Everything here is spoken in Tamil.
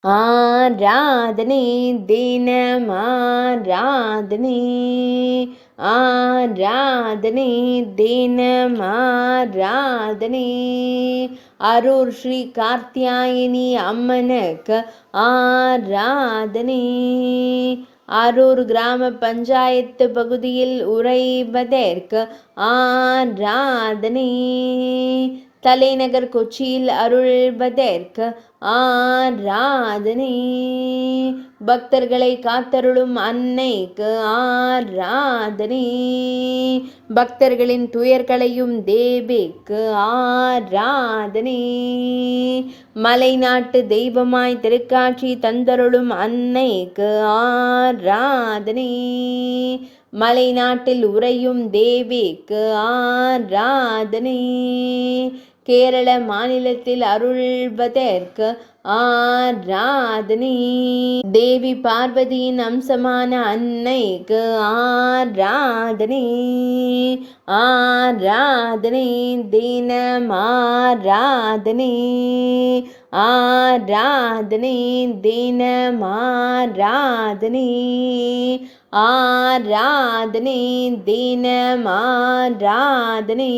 ஆராதனை தினம் ஆராதனை, ஆராதனை தினம் ஆராதனை. அரூர் ஸ்ரீ கார்த்தியாயினி அம்மனுக்கு ஆராதனை. அரூர் கிராம பஞ்சாயத்து பகுதியில் உறைவதற்கு ஆராதனை. தலைநகர் கொச்சியில் அருள்வதற்கு ஆராதனை. பக்தர்களை காத்தருளும் அன்னைக்கு ஆராதனை. பக்தர்களின் துயர்களையும் தேவிக்கு ஆராதனை. மலைநாட்டு தெய்வமாய் திருக்காட்சி தந்தருளும் அன்னைக்கு ஆராதனை. மலைநாட்டில் உறையும் தேவிக்கு ஆராதனை. கேரள மாநிலத்தில் அருள்வதற்கு ஆராதனை. தேவி பார்வதியின் அம்சமான அன்னைக்கு ஆராதனை. ஆராதனை தினம் ஆராதனை. ஆராதனை தினம் ஆராதனை. ஆராதனை தினம் ஆராதனை.